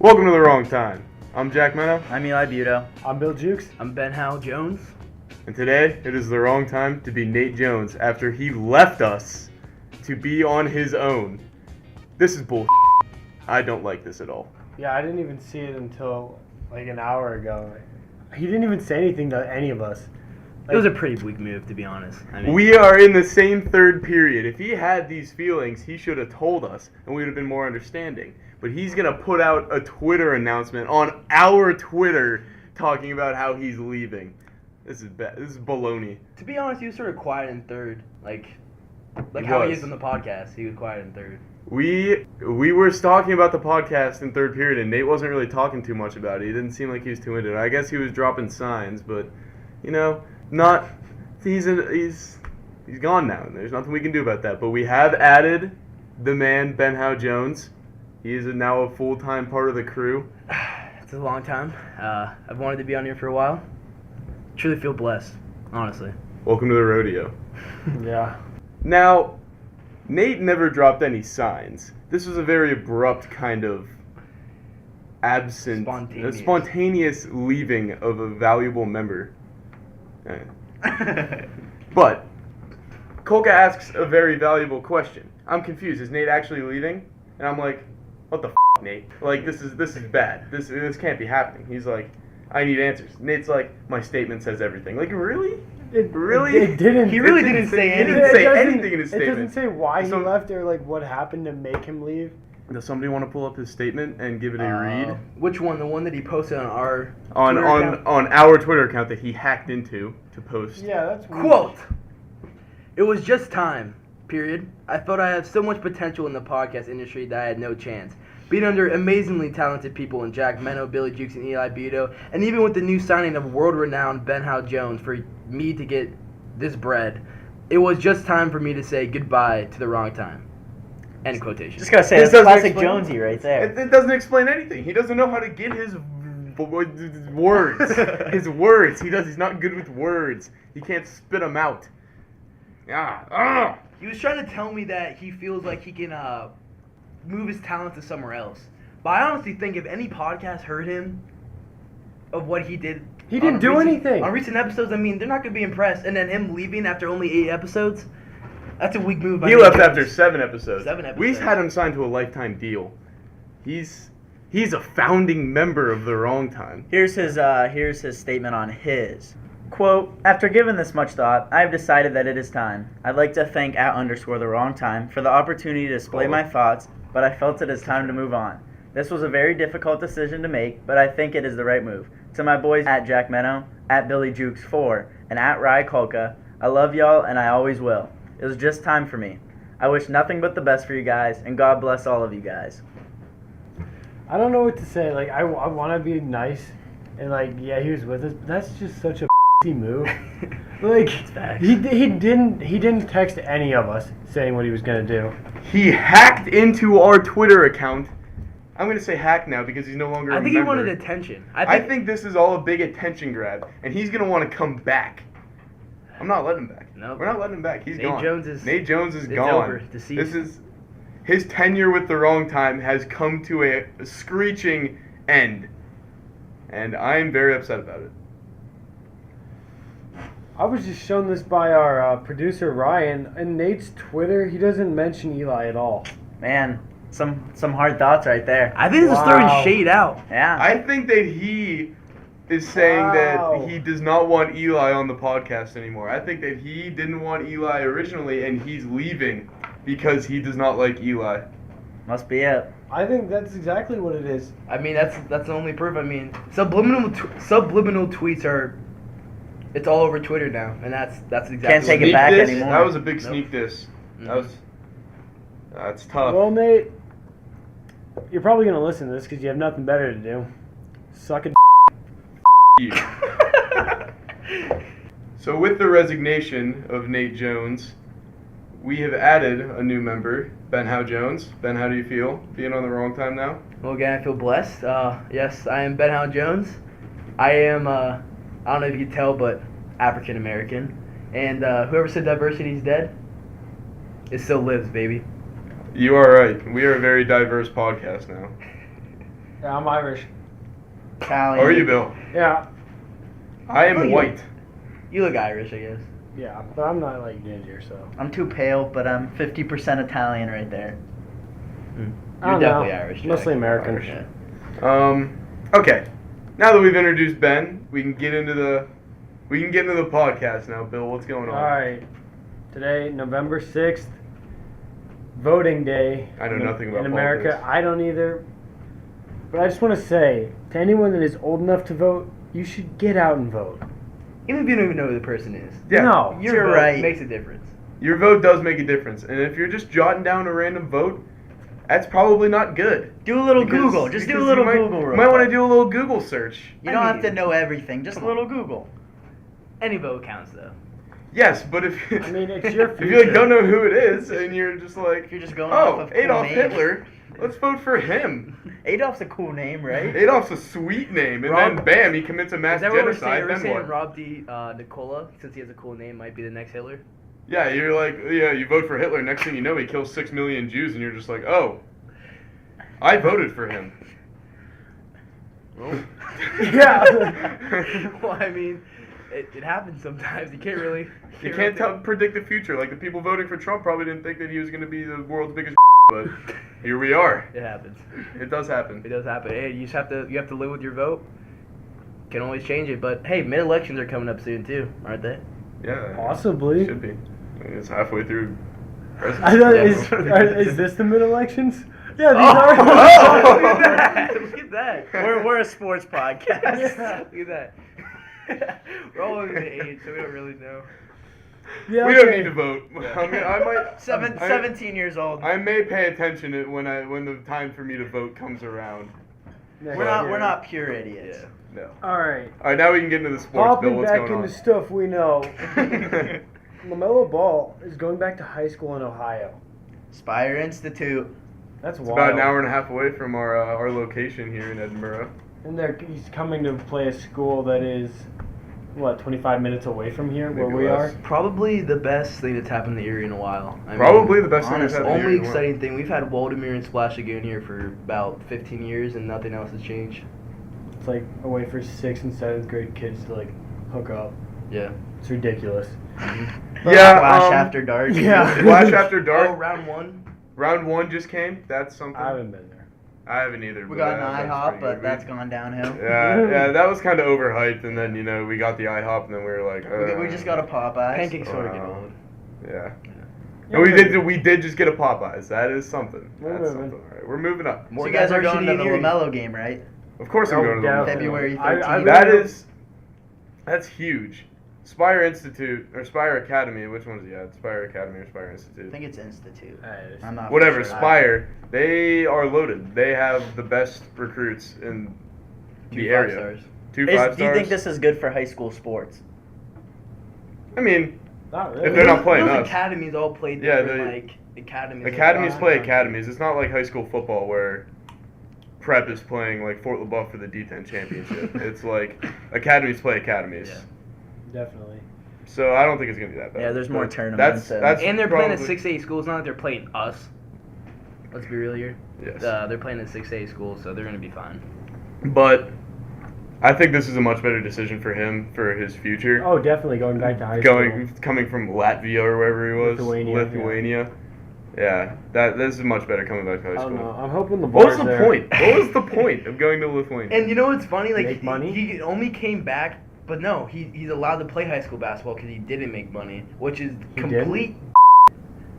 Welcome to The Wrong Time. I'm Jack Meno, I'm Eli Buto. I'm Bill Jukes. I'm Ben Howell Jones. and today it is the wrong time to be Nate Jones after he left us to be on his own. This is bull. I don't like this at all. Yeah, I didn't even see it until like an hour ago. He didn't even say anything to any of us. It was a pretty weak move, to be honest. I mean, We are in the same third period. If he had these feelings, he should have told us, and we would have been more understanding. But he's going to put out a Twitter announcement on our Twitter talking about how he's leaving. This is bad. This is baloney. to be honest, he was sort of quiet in third. Like He how he was. is on the podcast. He was quiet in third. We were talking about the podcast in third period, and Nate wasn't really talking too much about it. He didn't seem like he was too into it. I guess he was dropping signs, but not. He's gone now, and there's nothing we can do about that. But we have added the man Ben Howell Jones. He is now a full-time part of the crew. It's a long time. I've wanted to be on here for a while. Truly feel blessed, honestly. Welcome to the rodeo. Yeah. Now, Nate never dropped any signs. This was a very abrupt kind of spontaneous leaving of a valuable member. But Kolka asks a very valuable question. I'm confused. Is Nate actually leaving? And I'm like, what the f, Nate? Like, this is bad. This can't be happening. He's like, I need answers. Nate's like, my statement says everything. Like, really? Really? It didn't. He really didn't say He didn't anything. say It doesn't- anything in his It statement. doesn't say why he So- left or like what happened to make him leave. Does somebody want to pull up his statement and give it a read? Which one? The one that he posted on our On Twitter account? on our Twitter account that he hacked into to post. Yeah, that's weird. Quote, "It was just time, period. I felt I have so much potential in the podcast industry that I had no chance. Being under amazingly talented people in Jack Meno, Billy Jukes, and Eli Buto, and even with the new signing of world-renowned Ben Howell Jones for me to get this bread, it was just time for me to say goodbye to the wrong time." End quotation. Just gotta say, This that's doesn't classic explain- Jonesy right there. It doesn't explain anything. He doesn't know how to get his words. His words. He's not good with words. He can't spit them out. He was trying to tell me that he feels like he can move his talent to somewhere else. But I honestly think if any podcast heard him of what he did, He didn't do anything. on recent episodes. I mean, they're not gonna be impressed. And then him leaving after only 8 episodes, that's a weak move. by He Nate left Jones. after 7 episodes. 7 episodes. We've had him signed to a lifetime deal. He's a founding member of The Wrong Time. Here's his statement on his. Quote, "After giving this much thought, I have decided that it is time. I'd like to thank @_the wrong time for the opportunity to display my thoughts, but I felt it is time to move on. This was a very difficult decision to make, but I think it is the right move. To my boys @Jack Meno, @BillyJukes4, and @Rye Kolka, I love y'all and I always will. It was just time for me. I wish nothing but the best for you guys, and God bless all of you guys." I don't know what to say. Like I want to be nice and like yeah he was with us, but that's just such a move. Like facts. he didn't text any of us saying what he was gonna do. He hacked into our Twitter account. I'm going to say hack now because he's no longer a I think he member. wanted attention. I think this is all a big attention grab, and he's going to want to come back. I'm not letting him back. Nope. We're not letting him back. He's Nate gone. Jones is- Nate Jones is it's gone. over. Deceased. This is his tenure with The Wrong Time has come to a screeching end, and I am very upset about it. I was just shown this by our producer Ryan, and Nate's Twitter. He doesn't mention Eli at all. Man, some hard thoughts right there. I think this is Wow. throwing shade out. Yeah. I think that he is saying Wow. that he does not want Eli on the podcast anymore. I think that he didn't want Eli originally, and he's leaving because he does not like Eli. Must be it. I think that's exactly what it is. I mean, that's the only proof. I mean, subliminal tweets are. It's all over Twitter now, and that's exactly. Can't take what it back diss? anymore. That was a big Nope. sneak diss. Mhm. That's tough. Well, Nate, you're probably gonna listen to this because you have nothing better to do. Suck a. You. So with the resignation of Nate Jones, we have added a new member, Ben Howell Jones. Ben, how do you feel being on The Wrong Time now? Well, again, I feel blessed. Yes, I am Ben Howell Jones. I am. I don't know if you can tell, but African American, and whoever said diversity is dead, it still lives, baby. You are right. We are a very diverse podcast now. Yeah, I'm Irish. Italian. How are you, Bill? Yeah. I Oh, am you- white. You look Irish, I guess. Yeah, but I'm not like ginger, so. I'm too pale, but I'm 50% Italian right there. I You're don't definitely know. Irish. Jack. Mostly American. Irish. Okay. Now that we've introduced Ben, we can get into the podcast now. Bill, what's going on? All right. Today, November 6th, voting day. I know nothing about in America. politics. I don't either. But I just want to say to anyone that is old enough to vote, you should get out and vote. Even if you don't even know who the person is, Yeah. No. You're vote right. makes a difference. Your vote does make a difference, and if you're just jotting down a random vote, that's probably not good. Do a little Because- Google. Just do a because little you might, Google. You real might want to quick. do a little Google search. You I don't mean, have to know everything. Just a come on. little Google. Any vote counts, though. Yes, but if I mean, it's your if you like future. don't know who it is and you're just like, If you're just going off oh, of cool Adolf names. Hitler, let's vote for him. Adolf's a cool name, right? Adolf's a sweet name, and Rob- then bam, he commits a mass Is that what we're saying? genocide. Are we Then saying what? Rob D. Nicola, since he has a cool name, might be the next Hitler? Yeah, you're like, yeah, you vote for Hitler. Next thing you know, he kills 6 million Jews, and you're just like, oh, I voted for him. Well, Yeah. Well, I mean, it happens sometimes. You can't really. you can't predict the future. Like the people voting for Trump probably didn't think that he was going to be the world's biggest, but here we are. It happens. It does happen. It does happen. Hey, you just have to live with your vote. Can always change it, but hey, mid-elections are coming up soon too, aren't they? Yeah, Possibly. should be. I mean, it's halfway through. I thought, presidency. is this the mid-elections? Yeah, these Oh! are. Look at that! Look at that! We're a sports podcast. Yeah. Look at that. We're all over the age, so we don't really know. Yeah, We don't okay. need to vote. I mean, I might. 17 years old. I may pay attention when the time for me to vote comes around. Next We're year. not pure idiots. Yeah. No. All right. All right, now we can get into the sports. Bill, Hopping what's back going into on? stuff we know. LaMelo Ball is going back to high school in Ohio. Spire Institute. That's It's wild. about an hour and a half away from our location here in Edinburgh. And he's coming to play a school that is, what, 25 minutes away from here, where Maybe we less. are? Probably the best thing that's happened in the area in a while. I Probably mean, the best thing that's honestly, happened only here in a while. exciting thing. We've had Waldemir and Splash Lagoon here for about 15 years, and nothing else has changed. It's like a way for 6th and 7th grade kids to like hook up. Yeah. It's ridiculous. Yeah, Flash after dark. Yeah. Flash after dark. Oh, round one. Round 1 just came. That's something. I haven't been there. I haven't either. We but got an that's IHOP, pretty but good. that's gone downhill. Yeah, that was kind of overhyped, and then we got the IHOP, and then we were like, We just got a Popeyes. Pancake sort of get Wow. old. Yeah. Yeah, And we did just get a Popeyes. That is something. We're That's moving. something. All right, we're moving up. So you guys are going to the diversity in LaMelo game, right? Of course, I'm Oh, going to the definitely. February I 13th. really- That's huge. Spire Institute or Spire Academy. Which one's he at? Spire Academy or Spire Institute? I think it's Institute. Hey, I'm not Whatever. for sure. Spire. They are loaded. They have the best recruits in the 2 area. 5-stars. 2 Do 5-stars. you think this is good for high school sports? I mean, Not really. If they're not playing Those us. academies all play Yeah, different, like academies. academies play yeah. academies. It's not like high school football where prep is playing like Fort LaBeouf for the D10 championship. It's like academies play academies. Yeah. Definitely. So I don't think it's gonna be that bad. Yeah, there's more But tournaments That's And they're playing at probably- 6A schools. Not that they're playing us. Let's be real here. Yes. They're playing at 6A schools, so they're gonna be fine. But I think this is a much better decision for him for his future. Oh, definitely going back to high school. Coming from Latvia or wherever he was. Lithuania, Yeah, this is much better coming back to high I school. don't know. I'm hoping the What was bar's the there. point? What was the point of going to Lithuania? And you know what's funny? Like Make money? he only came back, but no, he's allowed to play high school basketball because he didn't make money, which is He complete.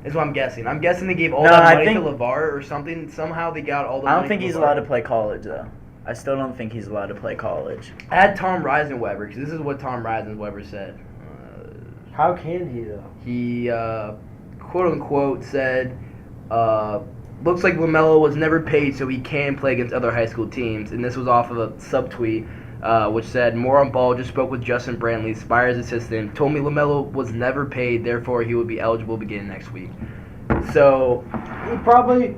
Is what I'm guessing. I'm guessing they gave all No, that I money think- to LeVar or something. Somehow they got all the. I don't money think from he's LeVar. allowed to play college, though. I still don't think he's allowed to play college. I had Tom Reisenweber because this is what Tom Reisenweber said. How can he though? He quote unquote said, "Looks like LaMelo was never paid, so he can play against other high school teams." And this was off of a subtweet, which said, "More on Ball just spoke with Justin Brantley, Spire's assistant. Told me LaMelo was never paid, therefore he would be eligible beginning next week." So He probably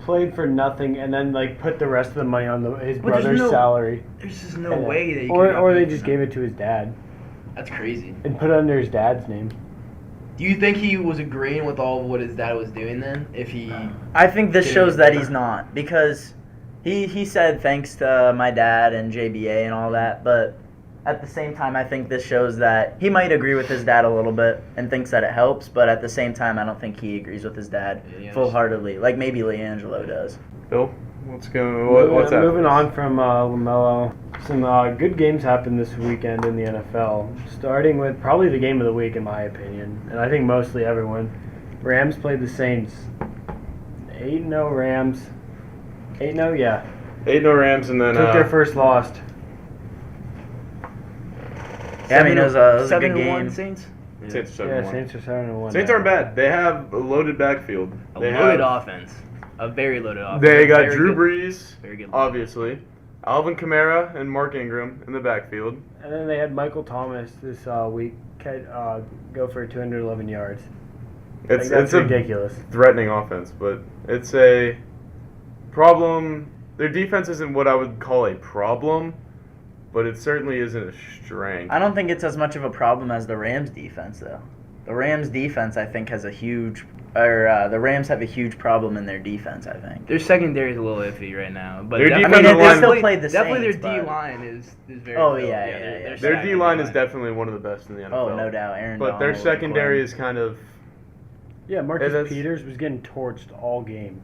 played for nothing and then like put the rest of the money on his But there's brother's no- salary. there's just no And then- way that you or could or they just gave it to his dad That's crazy. and put it under his dad's name. Do you think he was agreeing with all of what his dad was doing then? If he I think this Didn't shows get that better. he's not, because He said thanks to my dad and JBA and all that, but at the same time, I think this shows that he might agree with his dad a little bit and thinks that it helps, but at the same time, I don't think he agrees with his dad Yeah, full-heartedly, like maybe LiAngelo does. Bill, what's going? What's that? Moving on from LaMelo, some good games happened this weekend in the NFL. Starting with probably the game of the week, in my opinion, and I think mostly everyone. Rams played the Saints. 8-0 Rams. 8-0, yeah. 8-0 Rams, and then Took their first loss. Yeah, I mean, it was a good 7-1 game. Saints. Saints are Yeah, 7-1. Saints are 7-1. Saints aren't bad. They have a loaded backfield. A They loaded have, offense. A very loaded offense. They got Very Drew good- Brees, Very good. obviously, Alvin Kamara and Mark Ingram in the backfield. And then they had Michael Thomas this week go for 211 yards. It's That's a ridiculous. threatening offense, but it's a problem. Their defense isn't what I would call a problem, but it certainly isn't a strength. I don't think it's as much of a problem as the Rams defense, though. The Rams defense, I think, the Rams have a huge problem in their defense, I think. Their secondary is a little iffy right now, but Their definitely- defensive line- they still played the definitely Saints, their but- D line is very. Oh, good. yeah, they're yeah. Their stacking D-line is D-line. definitely one of the best in the NFL. Oh, no doubt. Aaron But their Donald, secondary Quinn. is kind of... Yeah, Marcus that's- Peters was getting torched all game.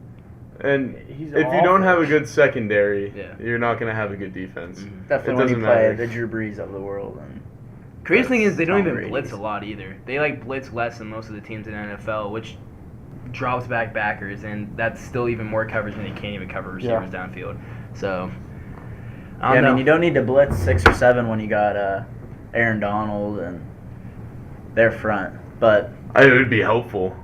And He's if you don't awful. have a good secondary, Yeah. you're not going to have a good defense. Mhm. Definitely It when you doesn't play matter. the Drew Brees of the world. And Crazy thing is they don't Tom even Brady's. blitz a lot either. They like blitz less than most of the teams in the NFL, which drops back backers, and that's still even more coverage when they can't even cover receivers downfield. So, I I don't know. mean, you don't need to blitz 6 or 7 when you got Aaron Donald and their front. But It would be helpful.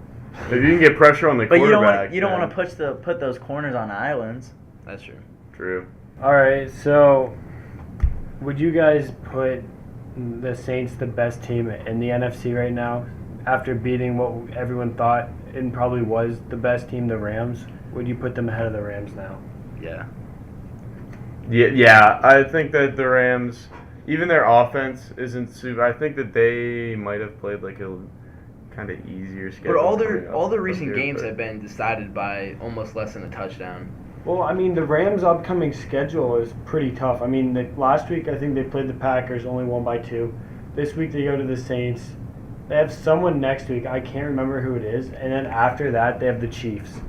If you can get pressure on the you quarterback. don't then- want to put those corners on islands. That's true. True. All right, so would you guys put the Saints the best team in the NFC right now after beating what everyone thought and probably was the best team, the Rams? Would you put them ahead of the Rams now? Yeah. Yeah, I think that the Rams, even their offense isn't super. I think that they might have played like a kind of easier schedule. But all coming their up all the from recent here, games but- have been decided by almost less than a touchdown. Well, I mean, the Rams' upcoming schedule is pretty tough. I mean, last week I think they played the Packers, only won by 2. This week they go to the Saints. They have someone next week. I can't remember who it is. And then after that, they have the Chiefs.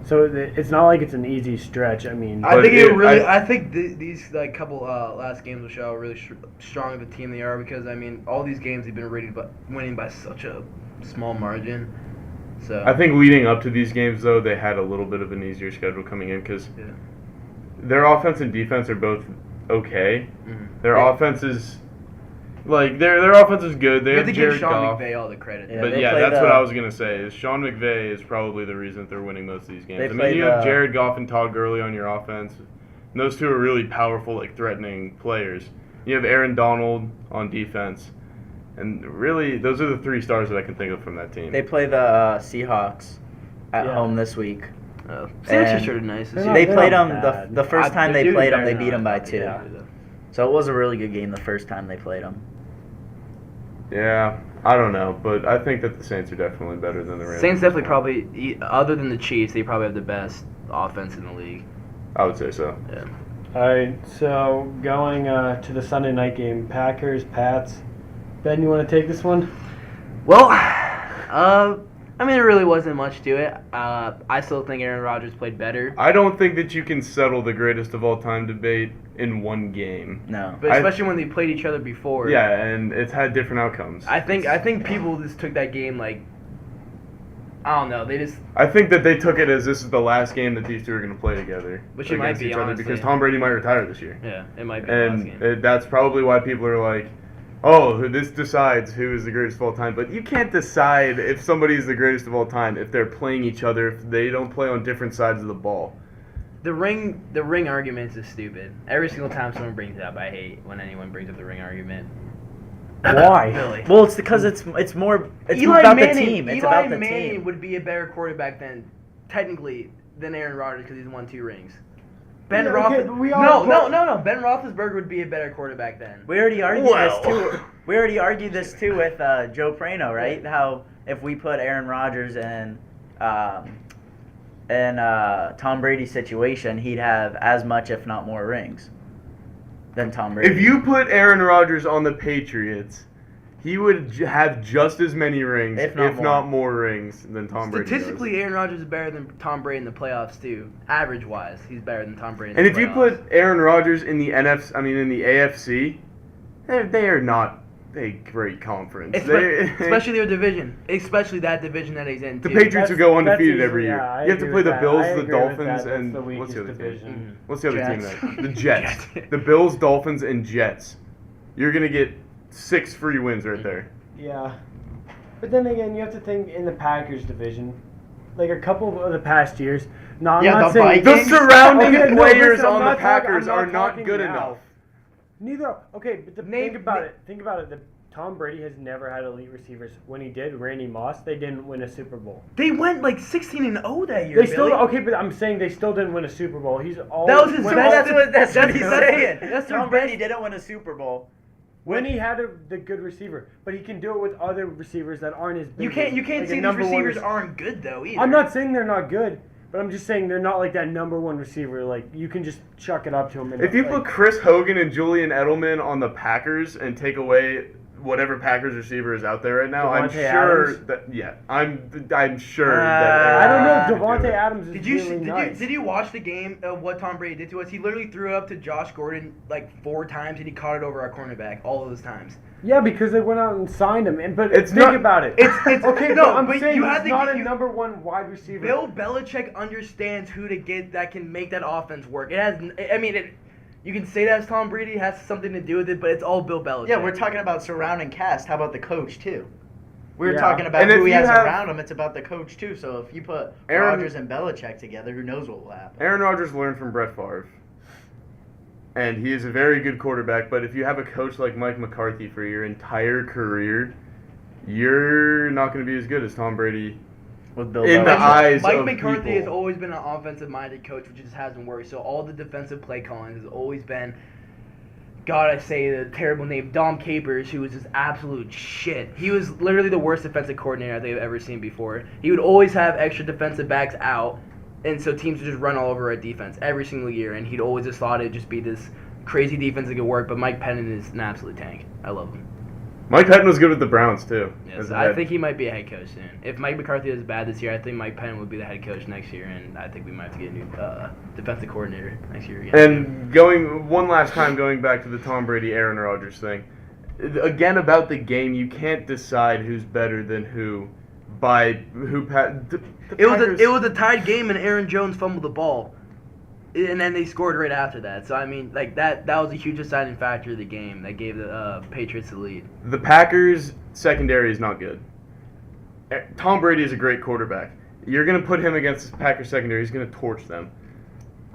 So it's not like it's an easy stretch. I mean, I But think it- I think these like couple last games will show how really strong of a team they are, because I mean all these games they've been winning by such a small margin. So I think leading up to these games, though, they had a little bit of an easier schedule coming in because Yeah. their offense and defense are both okay. Mhm. Their Yeah. offense is like their offense is good. They you have have to give Jared Sean Goff. McVay all the credit. Yeah, But they yeah, play that's the- what I was gonna say. Is Sean McVay is probably the reason that they're winning most of these games. They I mean, play you have the- Jared Goff and Todd Gurley on your offense. And those two are really powerful, like threatening players. You have Aaron Donald on defense, and really, those are the 3 stars that I can think of from that team. They play the Seahawks at Yeah. home this week. Saints are And sort of nice. They're not- They they're played not them bad. the first time they played them. They beat them by 2. Yeah. So it was a really good game the first time they played them. Yeah, I don't know, but I think that the Saints are definitely better than the Rams. Saints definitely probably, other than the Chiefs, they probably have the best offense in the league. I would say so. Yeah. all right, so going to the Sunday night game, Packers, Pats. Ben, you want to take this one? Well, I mean, there really wasn't much to it. I still think Aaron Rodgers played better, I don't think that you can settle the greatest of all time debate in one game. No. but especially when they played each other before. Yeah, and it's had different outcomes. I think people just took that game like, I don't know. They just I think that they took it as this is the last game that these two are going to play together. Which it might against be, each other honestly. because Tom Brady might retire this year. it might be the last And game. that's probably why people are like, oh, this decides who is the greatest of all time. But you can't decide if somebody is the greatest of all time if they're playing each other, if they don't play on different sides of the ball. The ring arguments is stupid. Every single time someone brings it up, I hate when anyone brings up the ring argument. Why? Really? Well, it's because it's more Eli about Manning, the team. It's Eli about the Manning team. would be a better quarterback technically than Aaron Rodgers because he's won 2 rings. Ben Yeah, okay, Roethlisberger. but we all- No. Ben Roethlisberger would be a better quarterback then. We already argued Well. this too. We already argued this too with Joe Prano, right? How if we put Aaron Rodgers and in Tom Brady's situation, he'd have as much, if not more, rings than Tom Brady. If you put Aaron Rodgers on the Patriots, he would have just as many rings, If if not not more rings, than Tom Brady does. Statistically, Aaron Rodgers is better than Tom Brady in the playoffs too. Average-wise, he's better than Tom Brady. In And the if you playoffs. put Aaron Rodgers in the in the AFC, they are not a great conference. especially their division, especially that division that he's in. The too. Patriots would go undefeated easily- every year. yeah, I You have to agree play with the that. Bills, I the agree with Dolphins, that. That's and the what's weakest the other division. team? What's the other Jets. team? The Jets. Jets. The Bills, Dolphins, and Jets. You're gonna get 6 free wins right there. Yeah. But then again, you have to think in the Packers division, like a couple of the past years. No, I'm Yeah, not the saying Vikings. The surrounding Okay, no, players listen, I'm on the not talking- Packers I'm are not not talking good now. enough. Neither. Okay, but Name- think about it. Think about it. Tom Brady has never had elite receivers. When he did, Randy Moss, they didn't win a Super Bowl. They went like 16-0 that year. They still Billy. okay, but I'm saying they still didn't win a Super Bowl. He's all That was his when best- all- That's what he's that's- saying. that's their Tom Brady best- didn't win a Super Bowl. when he had the good receiver, but he can do it with other receivers that aren't as big. You can't as- like a say these number one receivers rec- aren't good though either. I'm not saying they're not good, but I'm just saying they're not like that number one receiver. Like you can just chuck it up to him. And If you like, put Chris Hogan and Julian Edelman on the Packers and take away whatever Packers receiver is out there right now, I'm Devontae sure Adams? that I'm sure that I don't know. Aaron Rodgers Devontae could do it. Adams is Did you, really did nice. you did you watch the game of what Tom Brady did to us? He literally threw it up to Josh Gordon like 4 times and he caught it over our cornerback all of those times. Yeah, because they went out and signed him. And but It's think not- about it. It's okay, no, but I'm but saying you he's have to not get- a you- number one wide receiver. Bill Belichick understands who to get that can make that offense work. It has, I mean, you can say that as Tom Brady has something to do with it, but it's all Bill Belichick. Yeah, we're talking about surrounding cast. How about the coach too? We were Yeah. talking about And if who he you has have- around him. It's about the coach too. So if you put Aaron- Rodgers and Belichick together, who knows what will happen? Aaron Rodgers learned from Brett Favre. And he is a very good quarterback, but if you have a coach like Mike McCarthy for your entire career, you're not going to be as good as Tom Brady. With Bill In the Belichick. eyes Mike of McCarthy people. has always been an offensive-minded coach, which just hasn't worked. So all the defensive play calling has always been, God, I say the terrible name, Dom Capers, who was just absolute shit. He was literally the worst defensive coordinator they've ever seen before. He would always have extra defensive backs out, and so teams would just run all over our defense every single year, and he'd always just thought it'd just be this crazy defense that could work, but Mike Pennon is an absolute tank. I love him. Mike Patton was good with the Browns, too. Yes, as a I head. think he might be a head coach soon. If Mike McCarthy is bad this year, I think Mike Penn would be the head coach next year, and I think we might have to get a new defensive coordinator next year again. And going back to the Tom Brady Aaron Rodgers thing, again about the game, you can't decide who's better than who by who. it was a tied game, and Aaron Jones fumbled the ball, and then they scored right after that. So I mean, like that was a huge deciding factor of the game that gave the Patriots the lead. The Packers secondary is not good. Tom Brady is a great quarterback. You're gonna put him against the Packers secondary. He's gonna torch them.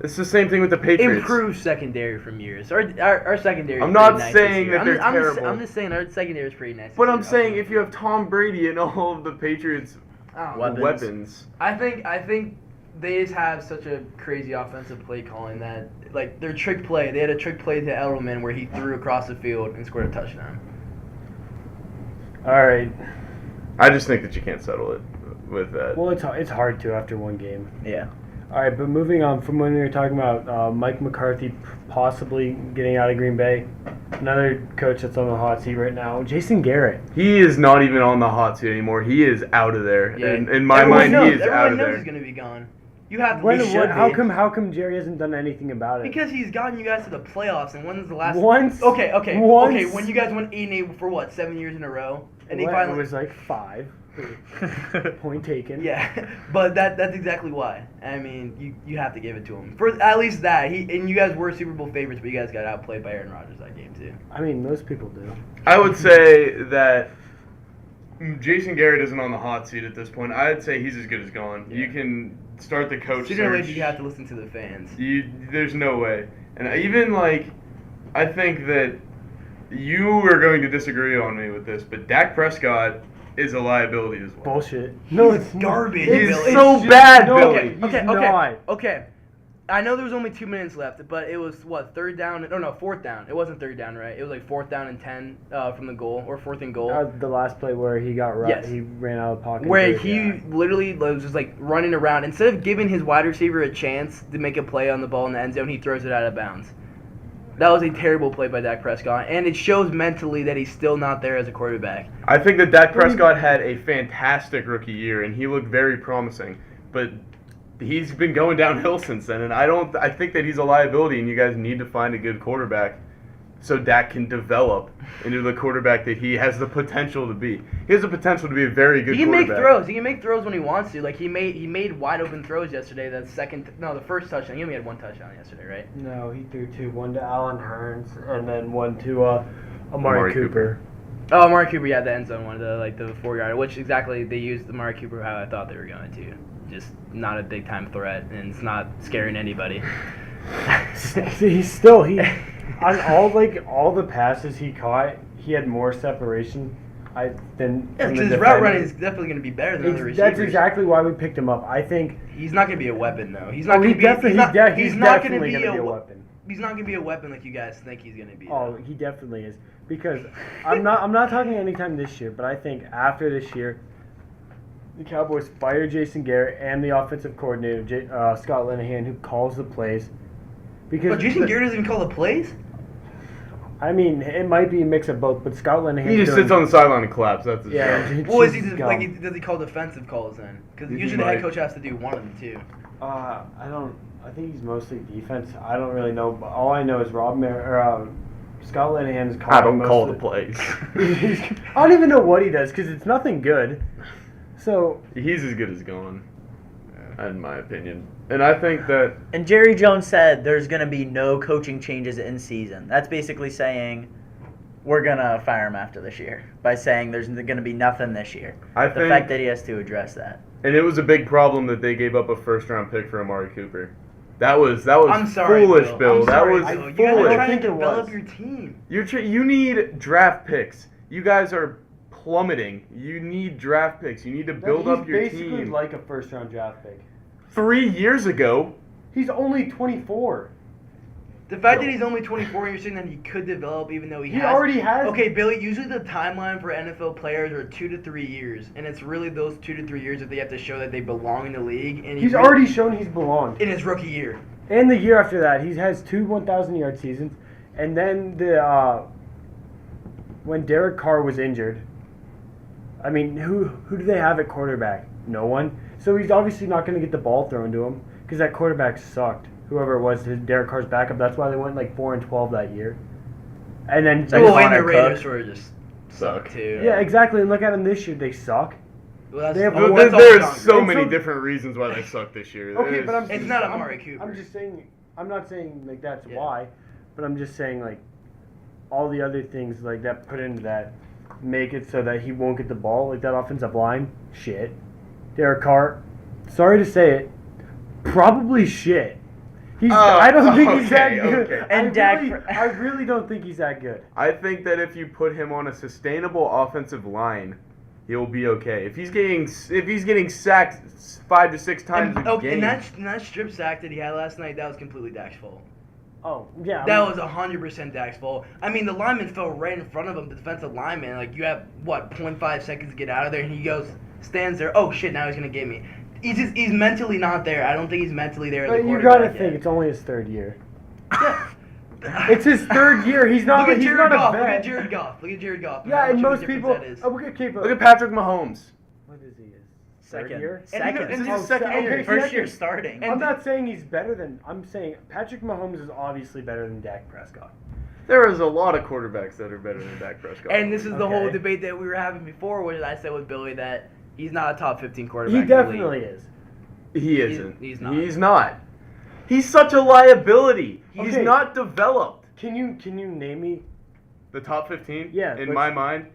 It's the same thing with the Patriots. Improved secondary from years. Our secondary. I'm is not pretty nice saying this year. that they're terrible. I'm just saying our secondary is pretty nice. But this I'm year. saying if you have Tom Brady and all of the Patriots' I don't know. weapons. I think they just have such a crazy offensive play calling that, like, their trick play. They had a trick play to Edelman where he threw across the field and scored a touchdown. All right. I just think that you can't settle it with that. Well, it's hard to after one game. Yeah. All right, but moving on from when we were talking about Mike McCarthy possibly getting out of Green Bay, another coach that's on the hot seat right now, Jason Garrett. He is not even on the hot seat anymore. He is out of there. Yeah. In my Everyone mind, knows, he is everyone out of knows there. he's going to be gone. You have to. When, he should how be. come Jerry hasn't done anything about it? Because he's gotten you guys to the playoffs, and when's the last? Once. Okay. Once. When you guys went 8-8 for what, 7 years in a row, and they What? finally. It was like 5. Point taken. Yeah, but that's exactly why. I mean, you have to give it to him for at least that. And you guys were Super Bowl favorites, but you guys got outplayed by Aaron Rodgers that game too. I mean, most people do. I would say that Jason Garrett isn't on the hot seat at this point. I'd say he's as good as gone. Yeah. You can start the coach Sooner or search. later, you have to listen to the fans. There's no way. And even I think that you are going to disagree on me with this, but Dak Prescott is a liability as well. Bullshit. No, He's it's garbage, It's He's Billy. so just- bad, no, Billy. He's not. Okay. I know there was only 2 minutes left, but it was third down? No, fourth down. It wasn't third down, right? It was like 4th down and 10 from the goal, or 4th and goal. The last play where he got Yes. he ran out of the pocket. Where and threw it, he literally was just like running around. Instead of giving his wide receiver a chance to make a play on the ball in the end zone, he throws it out of bounds. That was a terrible play by Dak Prescott, and it shows mentally that he's still not there as a quarterback. I think that Dak Prescott had a fantastic rookie year, and he looked very promising. But he's been going downhill since then, and I think that he's a liability, and you guys need to find a good quarterback so Dak can develop into the quarterback that he has the potential to be. He has the potential to be a very good He can quarterback. make throws. He can make throws when he wants to. Like he made wide open throws yesterday. The first touchdown. He only had 1 touchdown yesterday, right? No, he threw 2. One to Allen Hurns, and then one to Amari Cooper. Oh, Amari Cooper, yeah, the end zone one, the 4-yarder, which exactly they used Amari Cooper how I thought they were going to. Just not a big time threat, and it's not scaring anybody. He's on all the passes he caught, he had more separation. Than Yeah, from because the his route defender. running is definitely going to be better than other receivers. That's exactly why we picked him up. I think He's not going to be a weapon though. He's not he's going to be. definitely He's not going to definitely be gonna a be a weapon. weapon. He's not going to be a weapon like you guys think he's going to be. Oh, though. he definitely is. Because I'm not talking anytime this year, but I think after this year, the Cowboys fire Jason Garrett and the offensive coordinator Scott Linehan, who calls the plays. Because But Jason Garrett doesn't even call the plays. I mean, it might be a mix of both, but Scott Linehan. He just sits on the sideline and claps. That's his Yeah. job. Well, is he he's just, gone. does he call defensive calls then? Because He usually the head might. coach has to do one of them too. I think he's mostly defense. I don't really know, but all I know is Scott Linehan is calling. I don't most call of the plays. I don't even know what he does because it's nothing good. So He's as good as gone, in my opinion. And I think that And Jerry Jones said there's going to be no coaching changes in season. That's basically saying we're going to fire him after this year by saying there's going to be nothing this year. I The think, fact that he has to address that. and it was a big problem that they gave up a first-round pick for Amari Cooper. That was I'm sorry, foolish, Bill. I'm That sorry, was Bill. You guys foolish. are I trying think to it develop was. your team. You need draft picks. You guys are plummeting. You need draft picks. You need to build up your He's basically team. like a first-round draft pick. 3 years ago, He's only 24. The fact that he's only 24 and you're saying that he could develop even though he has. already has. Okay, Billy, usually the timeline for NFL players are 2 to 3 years. And it's really those 2 to 3 years that they have to show that they belong in the league. And He's already shown he's belonged. in his rookie year. And the year after that, he has 2 1,000-yard seasons. And then when Derek Carr was injured, I mean, who do they have at quarterback? No one. So he's obviously not going to get the ball thrown to him because that quarterback sucked. Whoever it was, Derek Carr's backup. That's why they went like 4-12 that year. And then Like Well, and Connor the Raiders Cook. were just Suck. too. yeah, exactly. And look at them this year; they suck. Well, that's, They have well, one- that's all There's John so Gruden. many so- different reasons why they suck this year. Okay, There's- but I'm. It's not Amari Cooper. I'm just saying. I'm not saying like that's Yeah. why, but I'm just saying like all the other things like that put into that make it so that he won't get the ball. Like that offensive line, shit. Derek Carr, sorry to say it, probably shit. I don't think he's that okay, good. okay. And I really don't think he's that good. I think that if you put him on a sustainable offensive line, he'll be okay. If he's getting sacked 5 to 6 times a game, And that strip sack that he had last night, that was completely Dak's fault. Oh yeah. That was 100% Dak's fault. I mean, the lineman fell right in front of him, the defensive lineman. Like, you have, 0.5 seconds to get out of there, and he stands there, oh shit, now he's going to get me. He's mentally not there. I don't think he's mentally there as a But you quarterback gotta think yet. it's only his 3rd year. Yeah. It's his 3rd year. He's not. Look at He's Jared not a Goff. vet. Look at Jared Goff. Look at Jared Goff. Yeah, How and much of a most difference people. that is. Okay, but look at Patrick Mahomes. what is he? His Second. 3rd year? And you know- Second. and This is his second okay, year. First second. year starting. I'm not saying he's better than. I'm saying Patrick Mahomes is obviously better than Dak Prescott. There is a lot of quarterbacks that are better than Dak Prescott. And this is the whole Okay. debate that we were having before, where I said with Billy that he's not a top 15 quarterback. He definitely is. He isn't. He's not. He's not. He's such a liability. He's Okay. not developed. Can you name me? The top 15? Yeah, In but- my mind,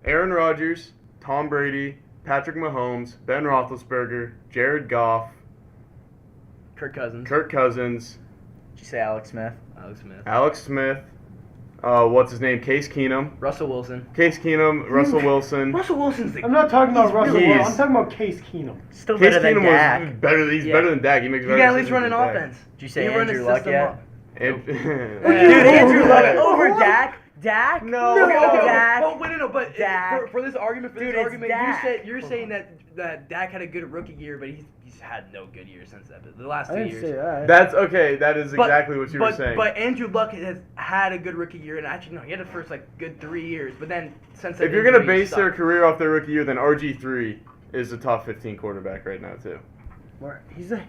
Aaron Rodgers, Tom Brady, Patrick Mahomes, Ben Roethlisberger, Jared Goff, Kirk Cousins. Kirk Cousins, Did you say Alex Smith? Alex Smith. Alex Smith, What's his name? Case Keenum. Russell Wilson. Russell Wilson. Russell Wilson's the I'm not talking about Russell really- Wilson. I'm talking about Case Keenum. Still Case better than Keenum Dak. was better. He's Yeah. better than Dak. He makes You better can at least decisions run an than Dak. offense. Did you say You run a Andrew Luck system yet? up. And- Dude, Andrew Luck over What? Dak. Dak? No. Okay, Dak. well, wait, no, but Dak. for this argument, Dude, it's Dak. you're saying that Dak had a good rookie year, but he's had no good year since that. The last I 2 didn't years. say that. That's okay. That is But- exactly what you were but, saying. But Andrew Luck has had a good rookie year, and actually no, he had the first good 3 years. But then since that If you're gonna injury, he base their sucked. career off their rookie year, then RG3 is the top 15 quarterback right now too.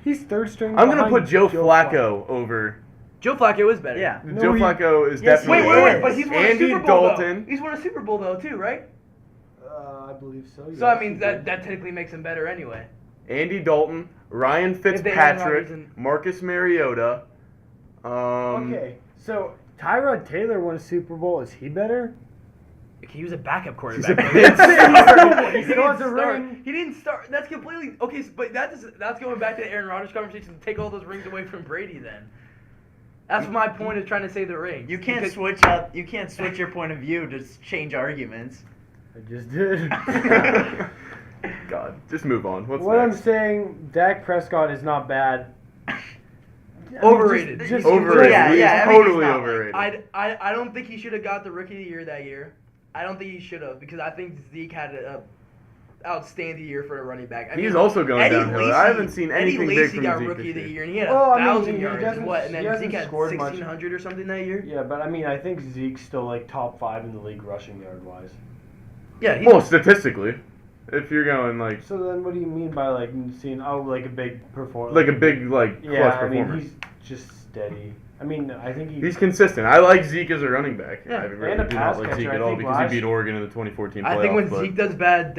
He's third string. I'm gonna behind put Joe Flacco over. Joe Flacco is better. Yeah. No, Joe he- Flacco is Yes, he definitely. is. Wait, but he's won a Andy Super Bowl Dalton. though. He's won a Super Bowl though too, right? I believe so. So I mean that technically makes him better anyway. Andy Dalton, Ryan If they had Fitzpatrick, Rodgers and- Marcus Mariota. Okay, so Tyrod Taylor won a Super Bowl. Is he better? He was a backup He's quarterback. a He didn't backup. He still has a start. ring. He didn't start. That's completely okay. But that's going back to the Aaron Rodgers conversation to take all those rings away from Brady. Then that's my point of trying to say the ring. You can't Because- switch up. You can't switch your point of view to change arguments. I just did. God, just move on. What's What I'm next? saying, Dak Prescott is not bad. I mean, Overrated. Overrated. Yeah, He's yeah, I mean, totally he's not overrated. I don't think he should have got the rookie of the year that year. I don't think he should have because I think Zeke had an outstanding year for a running back. I He's mean, also going Eddie downhill. Lacy- I haven't seen anything Eddie big Lacy from got Zeke rookie this of the year. year and he had Well, I mean, 1,000 he yards doesn't- and what, and he then hasn't Zeke had scored much. 1,600 or something that year. Yeah, but I mean, I think Zeke's still like top 5 in the league rushing yard wise. Yeah, he's, Well, statistically, if you're going like So then, what do you mean by like seeing like a big performance? a big clutch yeah, I performer. mean, he's just steady. I mean, I think He's consistent. I like Zeke as a running back. Yeah, I really and a do pass not like catcher. Zeke I at all think because he last- beat Oregon in the 2014 playoffs. I think when but Zeke does bad,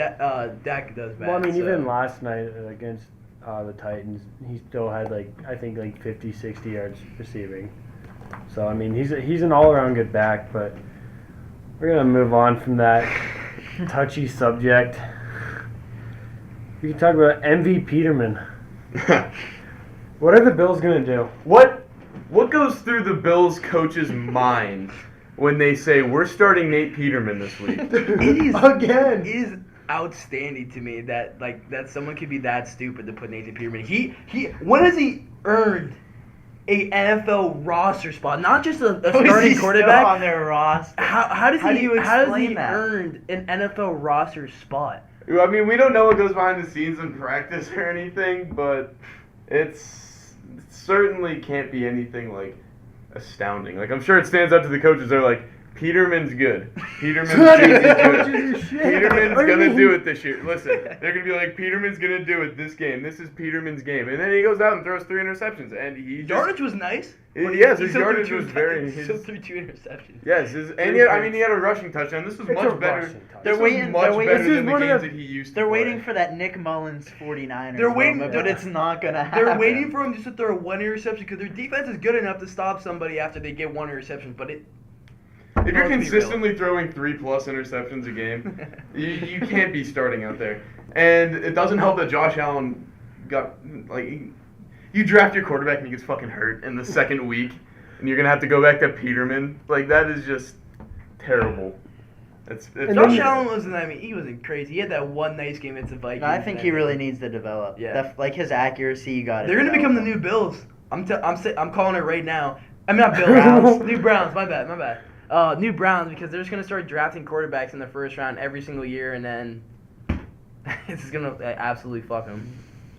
Dak does bad. Well, I mean, so. even last night against the Titans, he still had I think 50, 60 yards receiving. So I mean, he's an all-around good back. But we're gonna move on from that touchy subject. We can talk about MV Peterman. What are the Bills gonna do? What goes through the Bills coach's mind when they say we're starting Nate Peterman this week? It is Again. It is outstanding to me that that someone could be that stupid to put Nathan Peterman. He when has he earned a NFL roster spot? Not just a Who is he starting still quarterback. on their roster? How does How he do you how does explain he that? earned an NFL roster spot? I mean, we don't know what goes behind the scenes in practice or anything, but it certainly can't be anything like astounding. Like I'm sure it stands out to the coaches. They're like, Peterman's good. Peterman's good. Peterman's gonna do it this year. Listen, they're gonna be like, Peterman's gonna do it this game. This is Peterman's game, and then he goes out and throws 3 interceptions, and he just, Yardage was nice. but Yes, he his still threw yardage two was tou- very. he still threw 2 interceptions. Yes, and he had a rushing touchdown. This was It's a much better. rushing touchdown. They're This was waiting- much they're waiting- better This is than the one of games the- that he used to They're play. waiting for that Nick Mullins 49ers They're waiting- moment, but yeah. it's not gonna happen. They're waiting for him just to throw 1 interception because their defense is good enough to stop somebody after they get 1 interception. But it If you're Let's be real. consistently throwing 3+ interceptions a game, you can't be starting out there. And it doesn't help that Josh Allen got you draft your quarterback and he gets fucking hurt in the second week, and you're gonna have to go back to Peterman. Like that is just terrible. It's Josh Allen wasn't. I mean, he wasn't crazy. He had that one nice game against the Vikings. No, I think and he then- really needs to develop. Yeah. Like his accuracy, you got it. They're gonna become the new Bills. I'm calling it right now. I mean, not Browns. New Browns. My bad. New Browns because they're just gonna start drafting quarterbacks in the first round every single year, and then it's just gonna absolutely fuck them.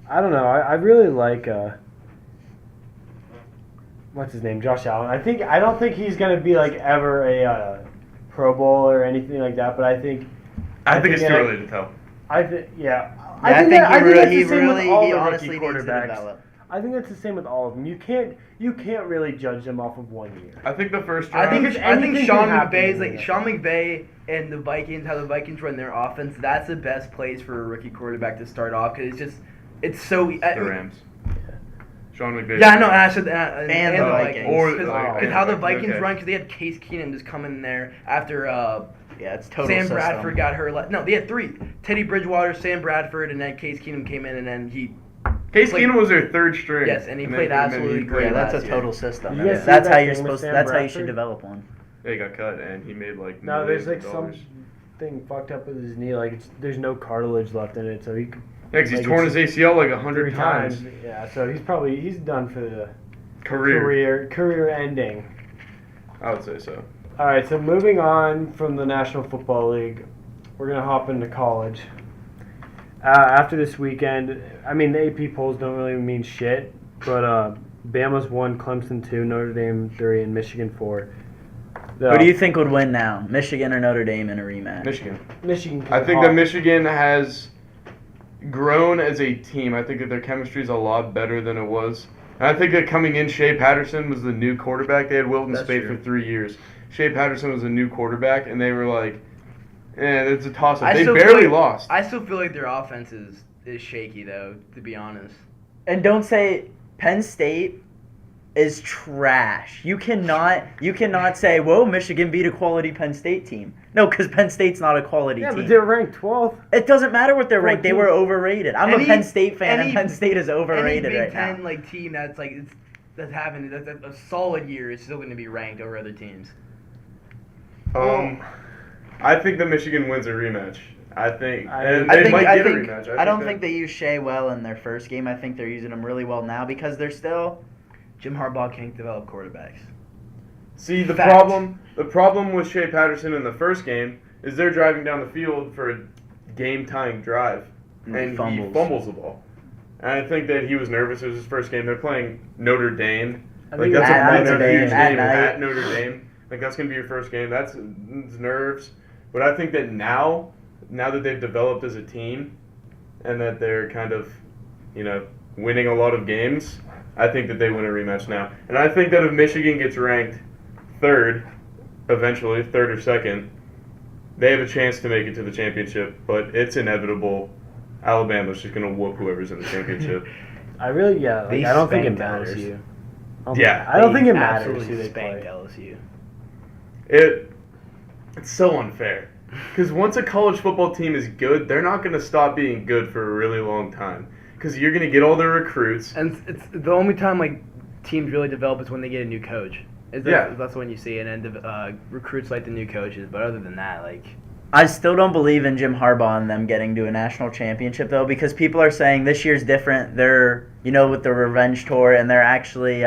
I don't know. I really like what's his name, Josh Allen. I don't think he's gonna be like ever a Pro Bowl or anything like that. But I think it's too yeah, early to tell. I think Yeah, I think that's he the same with all he the honestly rookie needs to quarterbacks. develop. I think that's the same with all of them. You can't really judge them off of 1 year. I think the first I round. think anything Sean can happen McVay's in the like NFL. Sean McVay and the Vikings, how the Vikings run their offense. That's the best place for a rookie quarterback to start off because it's so. the Rams. Sean McVay. Yeah, I know. And I said And the Vikings. Because how the Vikings okay. run, because they had Case Keenum just come in there after Yeah, it's total Sam system. Bradford got hurt. No, they had 3: Teddy Bridgewater, Sam Bradford, and then Case Keenum came in, and then he. Case played- Keenum was their 3rd string. Yes, and he then- played then absolutely he great. Yeah, that's a last year. total system. Did you guys see That's that how you're thing with supposed. Sam That's how you Bradford? should develop one. he got cut, and he made like No, there's like millions of dollars. something fucked up with his knee. Like there's no cartilage left in it, so he could Yeah, 'cause he's like, torn his it's ACL like 3 100 times. Yeah, so he's done for the Career. career ending. I would say so. All right, so moving on from the National Football League, we're gonna hop into college. After this weekend, I mean the AP polls don't really mean shit, but Bama's 1, Clemson 2, Notre Dame 3, and Michigan 4. Who do you think would win now, Michigan or Notre Dame in a rematch? Michigan. Michigan? I think that Michigan has grown as a team. I think that their chemistry is a lot better than it was. And I think that coming in, Shea Patterson was the new quarterback. They had Wilton That's Speight true. for 3 years. Shea Patterson was the new quarterback, and they were like, it's a toss-up. I They still barely feel like- lost. I still feel like their offense is shaky though, to be honest. And don't say Penn State is trash. You cannot say, "Whoa, Michigan beat a quality Penn State team." No, because Penn State's not a quality Yeah, team. but they're ranked 12th. It doesn't matter what they're ranked. They were overrated. I'm Any- a Penn State fan, and any- Penn State is Any overrated Big right Ten now. like team that's having that's a solid year is still going to be ranked over other teams. I think that Michigan wins a rematch. I think. And I they think might I get think a rematch. I don't think they used Shea well in their first game. I think they're using him really well now because they're still. Jim Harbaugh can't develop quarterbacks. See, the Fact. problem with Shea Patterson in the first game is they're driving down the field for a game-tying drive, And and he fumbles. fumbles the ball. And I think that he was nervous. It was his first game. They're playing Notre Dame. I Like think that's at a Notre huge Dame, at game night. at Notre Dame. Like that's gonna be your first game. That's it's nerves. But I think that now that they've developed as a team, and that they're kind of, winning a lot of games, I think that they win a rematch now. And I think that if Michigan gets ranked third, eventually third or second, they have a chance to make it to the championship. But it's inevitable. Alabama's just gonna whoop whoever's in the championship. I really, I don't think it matters. LSU. I don't think it matters who Absolutely they spanked play. LSU. It's so unfair. Because once a college football team is good, they're not going to stop being good for a really long time. Because you're going to get all their recruits. And it's the only time like teams really develop is when they get a new coach. That's when you see it, and recruits like the new coaches. But other than that, like I still don't believe in Jim Harbaugh and them getting to a national championship though, because people are saying this year's different. They're with the revenge tour, and they're actually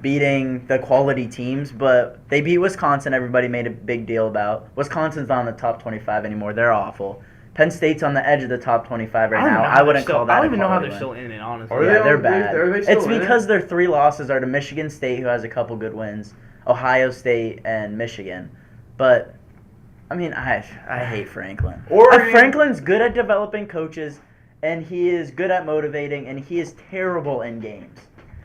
beating the quality teams, but they beat Wisconsin. Everybody made a big deal about. Wisconsin's not in the top 25 anymore. They're awful. Penn State's on the edge of the top 25 right now. I wouldn't call that. I don't even know how they're win. still in it, honestly. Are Yeah, they they're on- bad. are they still It's in it? because their 3 losses are to Michigan State, who has a couple good wins, Ohio State, and Michigan. But I mean, I hate Franklin. Franklin's good at developing coaches, and he is good at motivating, and he is terrible in games.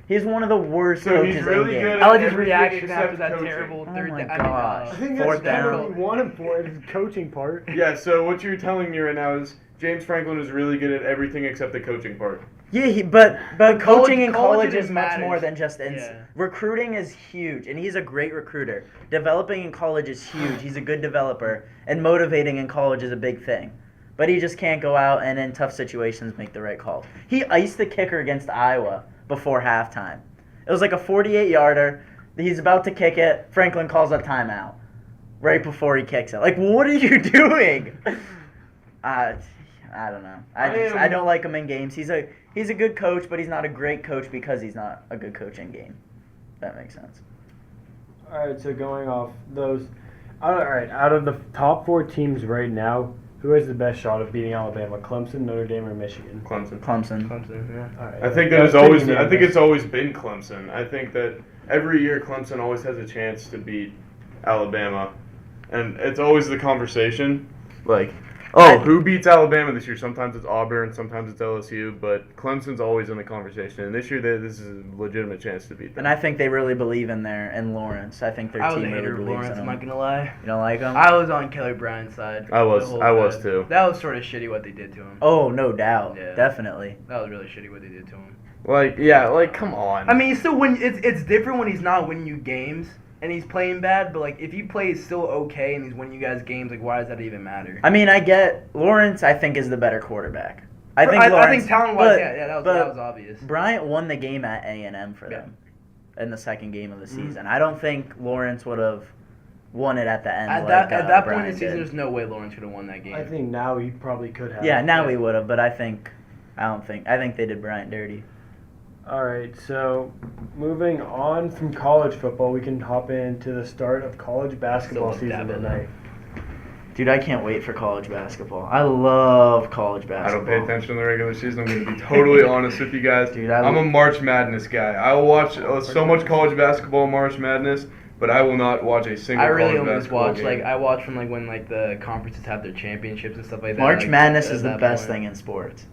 He's one of the worst So coaches he's really in good games. I like his Everything reaction except after that coaching. terrible Oh third. my I gosh. I think Fourth that's down. what we want him for, is the coaching part. Yeah, so what you're telling me right now is James Franklin is really good at everything except the coaching part. Yeah, but coaching in college college is much matters. more than just Yeah. recruiting is huge, and he's a great recruiter. Developing in college is huge. He's a good developer, and motivating in college is a big thing. But he just can't go out and in tough situations make the right calls. He iced the kicker against Iowa before halftime. It was like a 48-yarder. He's about to kick it. Franklin calls a timeout right before he kicks it. Like, what are you doing? I don't know. I don't like him in games. He's a good coach, but he's not a great coach because he's not a good coach in game. That makes sense. All right, so going off those, out of the top 4 teams right now, who has the best shot of beating Alabama? Clemson, Notre Dame, or Michigan? Clemson. Clemson. Clemson, yeah. All right, I think that that's has always. pretty I think unanimous. it's always been Clemson. I think that every year Clemson always has a chance to beat Alabama, and it's always the conversation. Like, who beats Alabama this year? Sometimes it's Auburn, sometimes it's LSU, but Clemson's always in the conversation. And this year, this is a legitimate chance to beat them. And I think they really believe in Lawrence. I think their I was a team really hater of believes Lawrence. in I'm not him. gonna lie. You don't like him? I was on Kelly Bryant's side. I was the whole time. too. That was sort of shitty what they did to him. Oh, no doubt. Yeah. Definitely. That was really shitty what they did to him. Come on. I mean, he's still win. It's different when he's not winning you games and he's playing bad. But like, if he plays still okay and he's winning you guys games, like, why does that even matter? I mean, I get Lawrence. I think is the better quarterback. I think I Lawrence. think talent wise, but- yeah, that but was obvious. Bryant won the game at A&M for them. in the second game of the Mm-hmm. season. I don't think Lawrence would have won it at the end. At like, that point Bryant in the season, did. there's no way Lawrence could have won that game. I think now he probably could have. Yeah, now we would have, but I think they did Bryant dirty. All right, so moving on from college football, we can hop into the start of college basketball Still season Dabo, tonight. Dude, I can't wait for college basketball. I love college I basketball. don't pay attention in the regular season. I'm going to be totally honest with you guys. Dude, I'm a March Madness guy. I will watch so much college basketball in March Madness, but I will not watch a single I really college only just basketball watch game. I watch from when the conferences have their championships and stuff like that. March like, Madness at is the that best point. thing in sports.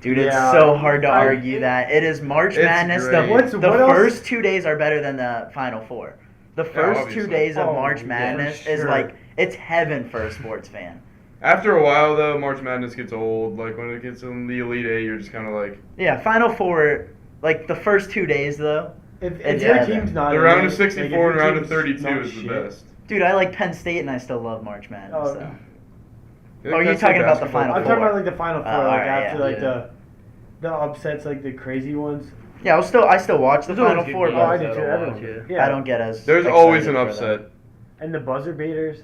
Dude, it's Yeah, so hard to I- argue that. It is March It's Madness. great. The What else? first 2 days are better than the Final Four. The first 2 obviously. days of Oh, March yeah, Madness for is sure. like, it's heaven for a sports fan. After a while, though, March Madness gets old. Like, when it gets in the Elite Eight, you're just kind of like... Yeah, Final Four, like the first 2 days though. If It's your heaven. team's not The in round it, of like, 64 if your and round of team's 32 not is the shit- best. Dude, I like Penn State and I still love March Madness. Oh, So. You Oh, think you're that's talking like about the basketball? Final I'm Four. talking about like the Final Four, like alright, after yeah. like Yeah. the upsets, like the crazy ones. Yeah, I still watch the There's always Final good Four, games. Oh, I but do too. that'll Everyone. watch, Yeah. I don't get as. There's always an excited for upset. And the buzzer beaters.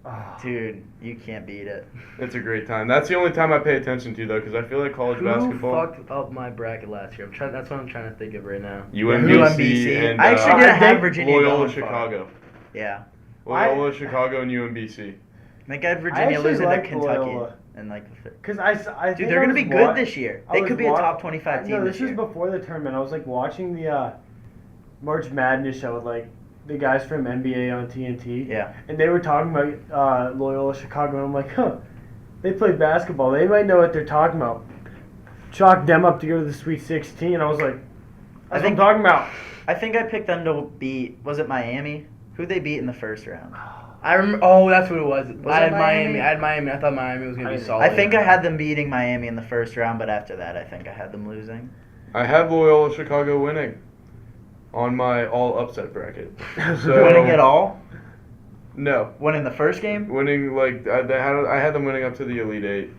Oh. that. Dude, you can't beat it. It's a great time. That's the only time I pay attention to, though, because I feel like college Who basketball... fucked up my bracket last year? That's what I'm trying to think of right now. UMBC and I actually I didn't have think Virginia Loyola going far. Chicago. Yeah, Loyola Chicago and UMBC. I think I had I Virginia actually losing to like Kentucky Loyola. and like the third. Cause I Dude, think they're I gonna was be good wa- this year. I They was could be a wa- top 25 team No, this this was year. before the tournament. I was like watching the March Madness show with like the guys from NBA on TNT. Yeah. And they were talking about Loyola Chicago, and I'm like, huh, they play basketball. They might know what they're talking about. Chalked them up to go to the Sweet 16. I was like, I that's think- what I'm talking about. I think I picked them to beat. Was it Miami? Who'd they beat in the first round? I remember. Oh, that's what it was. I it had Miami? Miami. I thought Miami was gonna be solid. I think I had them beating Miami in the first round, but after that, I think I had them losing. I have Loyola Chicago winning on my all upset bracket. So, Winning it all? No. Winning the first game? Winning, like, I had them winning up to the Elite Eight.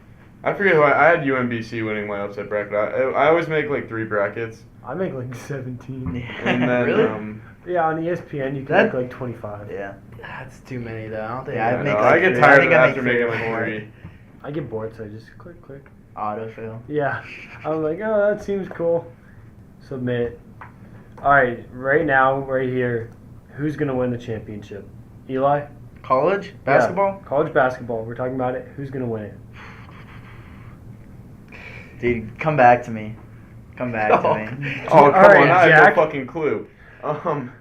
I forget who I had UMBC winning my upset bracket. I always make, like, 3 brackets. I make like 17. And then, Really? Yeah, on ESPN, you can That- make like 25. Yeah. That's too many though. I don't think. Yeah, I I'd know, make I like get 3. tired think of I after make making, 3 like, or 3. I get bored, so I just click. 4. Autofill. Yeah. I was like, oh, that seems cool. Submit. All right now, right here, who's going to win the championship? Eli? College? Basketball? Yeah, college basketball. We're talking about it. Who's going to win it? Dude, come back to me. Come back to me. Oh, come Alright, on, I have Jack. no fucking clue.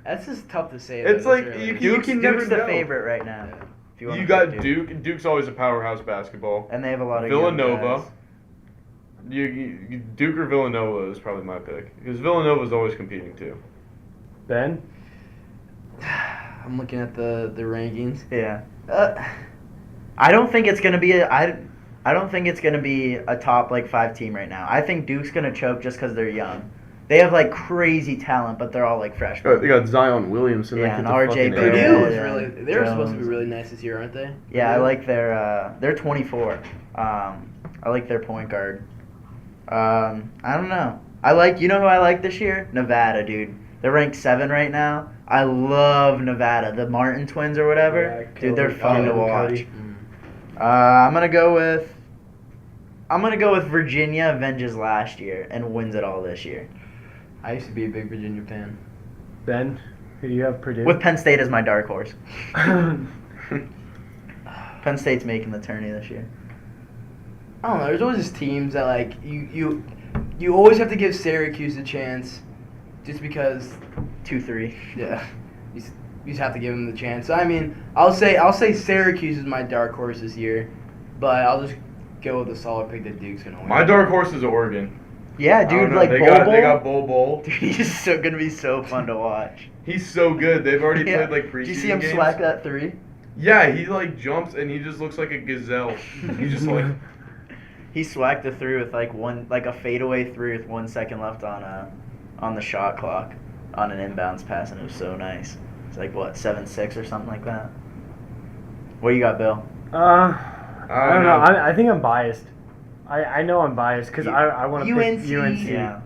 That's just tough to say. It's though, like, this early. you Duke's, can never Duke's the know. favorite right now. If You wanna got pick Duke. Duke's always a powerhouse basketball. And they have a lot of young Villanova. guys. Duke or Villanova is probably my pick. Because Villanova's always competing, too. Ben? I'm looking at the rankings. Yeah. I don't think it's gonna be I don't think it's gonna be a top like 5 team right now. I think Duke's gonna choke just because they're young. They have like crazy talent, but they're all like freshmen. They got Zion Williamson. Yeah, and RJ Purdue Barrett. was Yeah, really. They were supposed to be Jones. really nice this year, aren't they? Yeah, I like their they're 24. I like their point guard. I don't know. You know who I like this year? Nevada, dude. They're ranked 7 right now. I love Nevada. The Martin twins or whatever. Yeah, Dude, they're Caleb- fun to Caleb and watch. Cody. I'm gonna go with Virginia avenges last year and wins it all this year. I used to be a big Virginia fan. Ben? Who do you have Purdue? With Penn State as my dark horse. Penn State's making the tourney this year. I don't know. There's always just teams that like you always have to give Syracuse a chance, just because. 2-3. Yeah, you just have to give them the chance. So, I mean, I'll say Syracuse is my dark horse this year, but I'll just go with a solid pick that Duke's gonna win. My dark horse is Oregon. Yeah, I don't dude, know, like they Bol got, Bol. They got Bol. Dude, he's gonna be so fun to watch. He's so good. They've already Yeah. played like preseason Did you see him games. smack that 3? Yeah, he like jumps and he just looks like a gazelle. He's just like He swacked the 3 with like a fadeaway 3 with 1 second left on the shot clock on an inbounds pass, and it was so nice. It's like what 7-6 or something like that. What do you got, Bill? I don't know. I think I'm biased. I know I'm biased because I want to pick UNC. UNC. Yeah.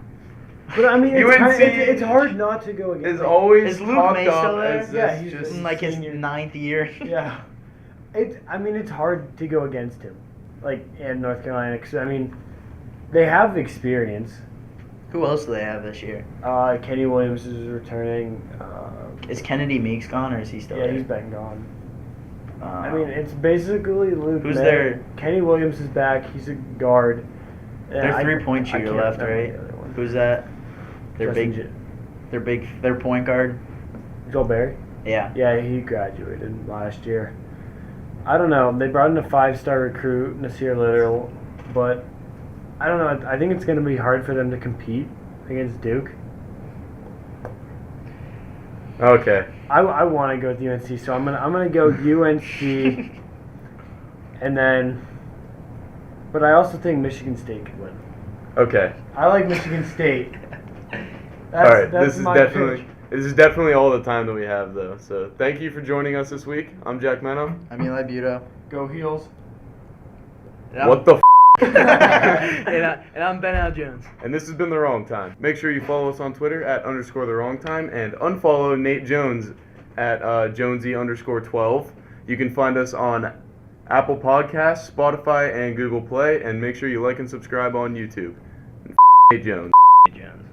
But I mean, UNC it's hard not to go against. Is always Is Luke talked May up still there? as Yeah, this he's just in like his senior. 9th year. Yeah, it's hard to go against him, like in North Carolina, because I mean, they have experience. Who else do they have this year? Kenny Williams is returning. Is Kennedy Meeks gone or is he still Yeah, there? he's been gone. Uh, I mean, it's basically Luke. Who's May. their- Kenny Williams is back. He's a guard. their I- 3-point I shooter can't left, remember right? the other one. Who's that? Their Justin their point guard. Joel Berry. Yeah. Yeah, he graduated last year. I don't know. They brought in a 5-star recruit, Nasir Little, but I don't know. I think it's going to be hard for them to compete against Duke. okay. I want to go with UNC, so I'm gonna go UNC, and then, but I also think Michigan State could win. Okay. I like Michigan State. All right. That's This is my definitely pick. this is definitely all the time that we have though. So thank you for joining us this week. I'm Jack Meno. I'm Eli Buto. Go Heels. What the? And I'm Ben Al Jones. And this has been The Wrong Time. Make sure you follow us on Twitter at _TheWrongTime and unfollow Nate Jones at Jonesy_12. You can find us on Apple Podcasts, Spotify, and Google Play. And make sure you like and subscribe on YouTube. And Nate Jones. Jones.